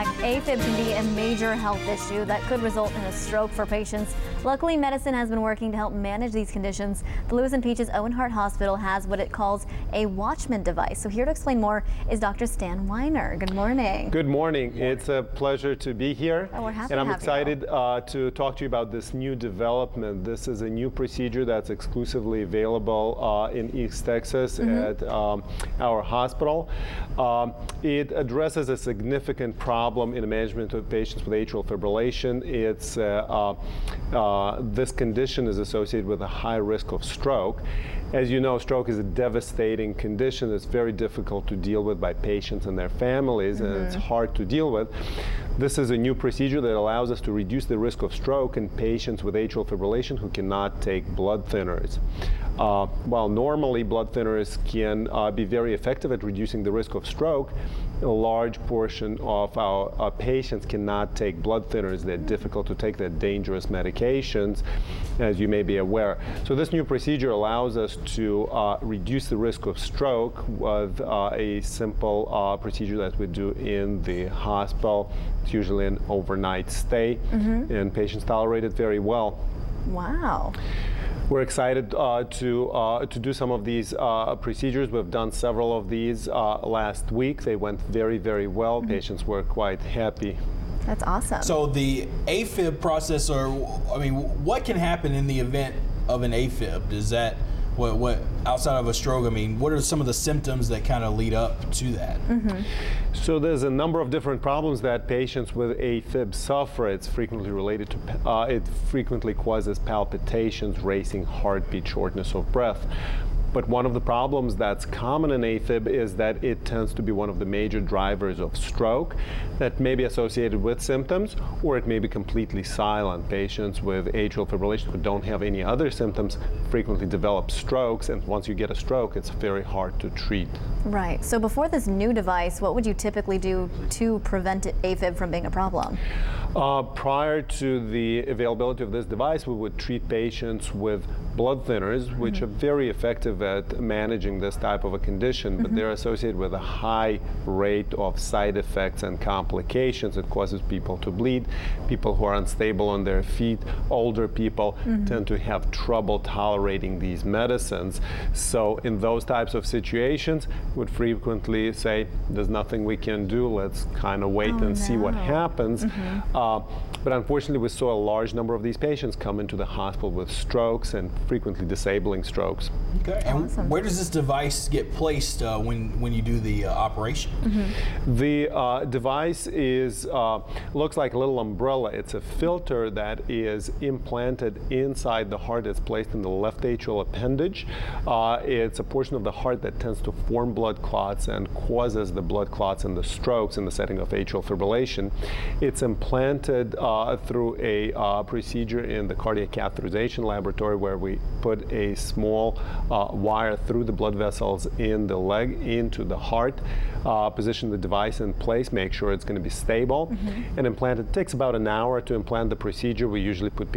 Lac, AFib can be a major health issue that could result in a stroke for patients. Luckily, medicine has been working to help manage these conditions. The Lewis and Peaches Owen Heart Hospital has what it calls a WATCHMAN device. So here to explain more is Dr. Stan Weiner. Good morning. Good morning. It's a pleasure to be here. Oh, we're happy and I'm to have excited to talk to you about this new development. This is a new procedure that's exclusively available in East Texas at our hospital. It addresses a significant problem in the management of patients with atrial fibrillation. It's this condition is associated with a high risk of stroke. As you know, stroke is a devastating condition. It's very difficult to deal with by patients and their families, and it's hard to deal with. This is a new procedure that allows us to reduce the risk of stroke in patients with atrial fibrillation who cannot take blood thinners. While normally blood thinners can be very effective at reducing the risk of stroke, a large portion of our patients cannot take blood thinners. They're difficult to take. They're dangerous medications, as you may be aware. So this new procedure allows us to reduce the risk of stroke with a simple procedure that we do in the hospital. It's usually an overnight stay, and patients tolerate it very well. Wow. We're excited to do some of these procedures. We've done several of these last week. They went very, very well. Patients were quite happy. That's awesome. So the AFib process, what can happen in the event of an AFib? Is that what outside of a stroke? What are some of the symptoms that kind of lead up to that? So there's a number of different problems that patients with AFib suffer. It's frequently related to, it frequently causes palpitations, racing heartbeat, shortness of breath. But one of the problems that's common in AFib is that it tends to be one of the major drivers of stroke that may be associated with symptoms, or it may be completely silent. Patients with atrial fibrillation who don't have any other symptoms frequently develop strokes, and once you get a stroke, it's very hard to treat. Right. So before this new device, what would you typically do to prevent AFib from being a problem? Prior to the availability of this device, we would treat patients with blood thinners, which are very effective at managing this type of a condition, but they're associated with a high rate of side effects and complications. It causes people to bleed. People who are unstable on their feet, older people tend to have trouble tolerating these medicines. So in those types of situations, we would frequently say, there's nothing we can do, let's kind of wait and see what happens. But unfortunately, we saw a large number of these patients come into the hospital with strokes, and frequently disabling strokes. Okay. And where does this device get placed when you do the operation? The device is looks like a little umbrella. It's a filter that is implanted inside the heart. It's placed in the left atrial appendage. It's a portion of the heart that tends to form blood clots and causes the blood clots and the strokes in the setting of atrial fibrillation. It's implanted through a procedure in the cardiac catheterization laboratory, where we put a small wire through the blood vessels in the leg into the heart, position the device in place, make sure it's going to be stable, and implant it. It takes about an hour to implant the procedure. We usually put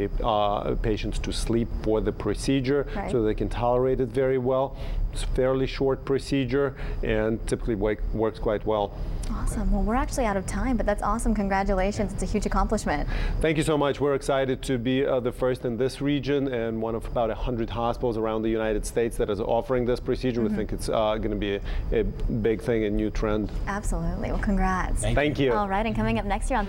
patients to sleep for the procedure so they can tolerate it very well. It's a fairly short procedure and typically works quite well. Awesome. Well, we're actually out of time, but that's awesome. Congratulations. It's a huge accomplishment. Thank you so much. We're excited to be the first in this region and one of about 100 hospitals around the United States that is offering this procedure. We think it's going to be a big thing, a new trend. Absolutely. Well, congrats. Thank you. All right, and coming up next year on